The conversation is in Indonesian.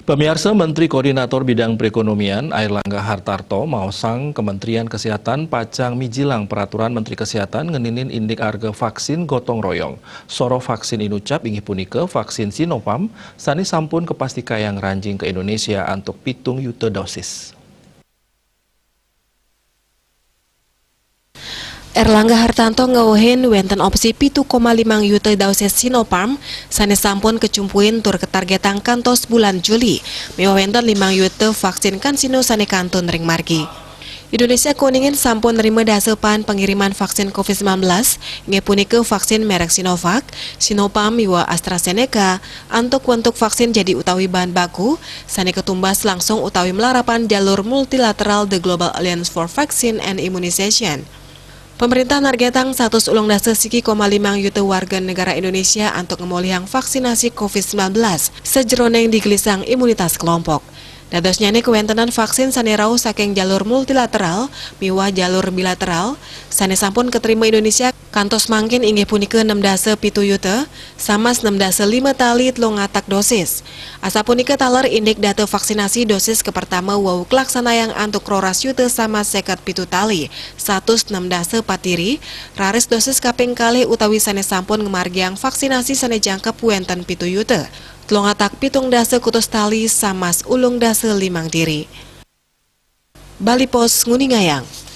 Pemirsa, Menteri Koordinator Bidang Perekonomian Airlangga Hartarto maosang Kementerian Kesehatan pacang mijilang peraturan Menteri Kesehatan ngeninin indik harga vaksin gotong royong. Soro vaksin inucap inggih punika vaksin Sinopharm sani sampun kepastikayang ranjing ke Indonesia untuk 7 juta dosis. Airlangga Hartarto ngawuhin wenten opsi 7,5 juta dosis Sinopharm sanes sampun kecumpuin tur ketargetan kantos bulan Juli. Mewa wenten 5 juta vaksin Kansino sane kantun ring margi. Indonesia kuningin sampun nerima dasepan pengiriman vaksin COVID-19 ngepunike vaksin merek Sinovac, Sinopharm miwa AstraZeneca antuk vaksin jadi utawi bahan baku sane ketumbas langsung utawi melarapan jalur multilateral The Global Alliance for Vaccine and Immunization. Pemerintah nargetang 100 ulung dasa siki 5 juta warga negara Indonesia untuk ngemolihang vaksinasi COVID-19 sejeroneng digelisang imunitas kelompok. Dadosnya ini kewentenan vaksin sanerau saking jalur multilateral miwa jalur bilateral sane sampun keterima Indonesia kantos mangkin inggih punika 6,7 juta sama 6,5 tali tlongatak dosis. Asa punika taler indik data vaksinasi dosis kepertama wau kelaksanayang antuk roras yuta sama 57 tali 106 patiri raris dosis kaping kalih utawi sane sampun ngemargiang vaksinasi sane jangkep wenten 7 juta. Tlongatak 7 kutus tali samas ulung dasa 5 tiri. Bali Pos Nguningayang.